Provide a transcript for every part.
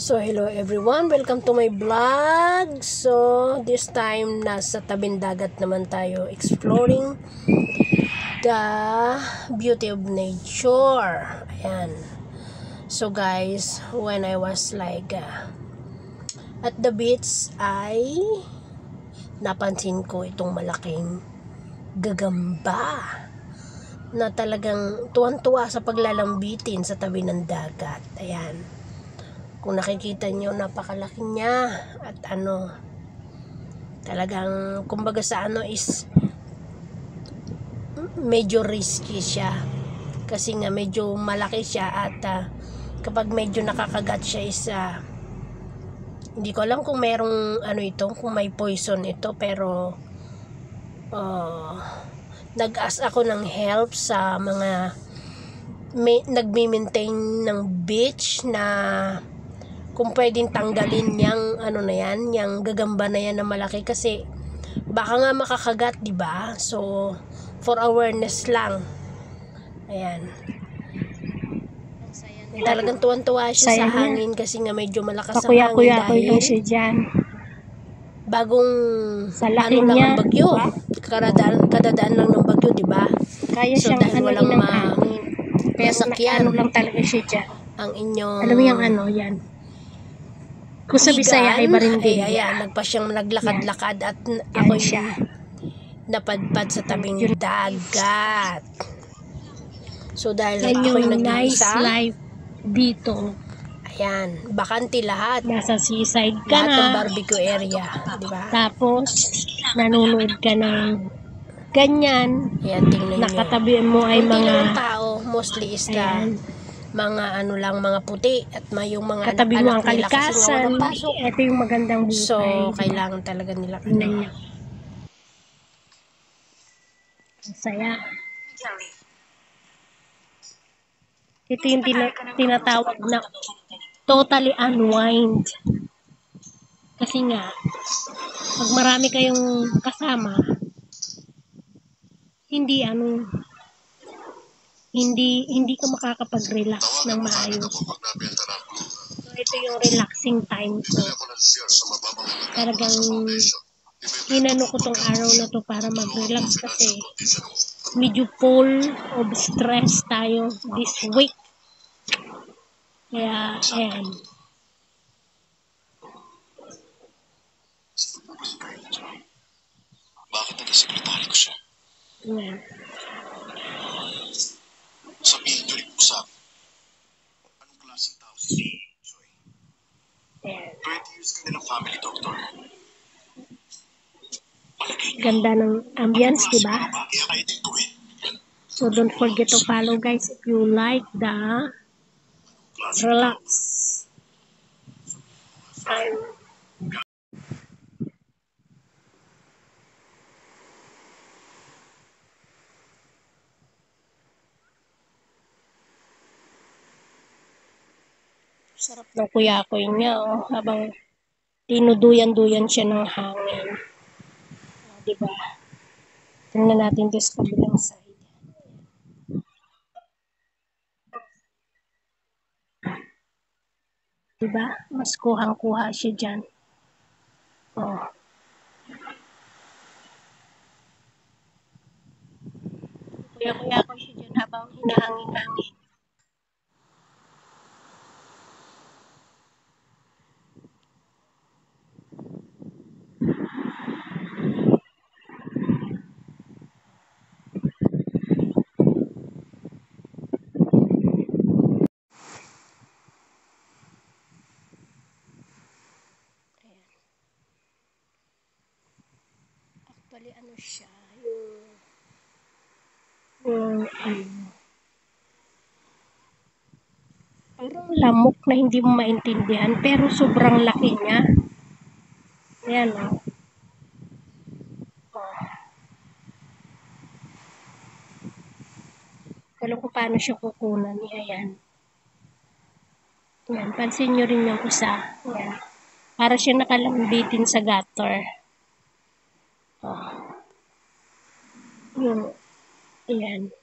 So, hello everyone. Welcome to my vlog. So, this time, nasa tabing dagat naman tayo exploring the beauty of nature. Ayan. So, guys, when I was like at the beach, ay napansin ko itong malaking gagamba na talagang tuwan-tuwa sa paglalambitin sa tabi ng dagat. Ayan. Kung nakikita nyo, napakalaki niya. At talagang, kumbaga sa is medyo risky siya. Kasi nga, medyo malaki siya at kapag medyo nakakagat siya is, hindi ko alam kung merong ito, kung may poison ito, pero nag-ask ako ng help sa mga nagmi-maintain ng beach na kung pwedeng tanggalin yang yang gagamba na yan na malaki kasi baka nga makakagat, di ba? So for awareness lang. Ayan. Talagang tuwan-tuwa siya sa hangin kasi nga medyo malakas ang hangin dahil siya dyan. Bagong lang ang bagyo. Kadadaan lang ng bagyo, di ba? Kaya so siyang dahil walang hangin. Pero masakyan lang talaga siya dyan. ang inyong Alam mo yung yan. Kung sa Bisaya ay barindilya. Ayan, nagpa siyang naglakad-lakad at ako napadpad sa tabing dagat. So dahil ako'y nag-iisa, nice life dito. Ayan, bakante lahat. Nasa seaside ka lahat na. ng barbecue area, di ba? Tapos nanonood ka ng ganyan. Ayan, tingnan nyo. Nakatabi mo ay Kunti lang mga ang tao, mostly is mga mga puti at yung mga katabi mo ang anak nila kasi nga kalikasan. walang pasok. Ito yung magandang buhay. So, kailangan talaga nila saya. Ito yung tinatawag na totally unwind. Kasi nga, pag marami kayong kasama, hindi ka makakapag-relax ng maayos. So, ito yung relaxing time ko. Talagang hinano ko tong araw na to para mag-relax kasi medyo full of stress tayo this week. Kaya, ayan. Bakit nag-sekretary ko siya? Ayan. Sabihin niyo rin po sa anong klaseng tao si Joy? 20 years ka nilang family, doctor. Ganda ng ambience, diba? Kaya kayo din gawin. So don't forget to follow, guys, if you like the relax time. Sarap ng kuyakoy niya, habang tinuduyan-duyan siya ng hangin. Diba? Tingnan natin this kabilang side. Diba? Mas kuhang-kuha siya dyan. Oh. Kuya-kuya ko siya dyan habang hinahangin-hangin. Actually, siya, parang lamok na hindi mo maintindihan, pero sobrang laki niya. Ayan, Alam ko paano siya kukunan. Ayan. Ayan, pansin nyo rin yung isa. Ayan. Para siya nakalambitin sa gutter. Ayan.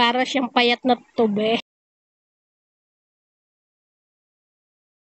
para siyang payat na tube.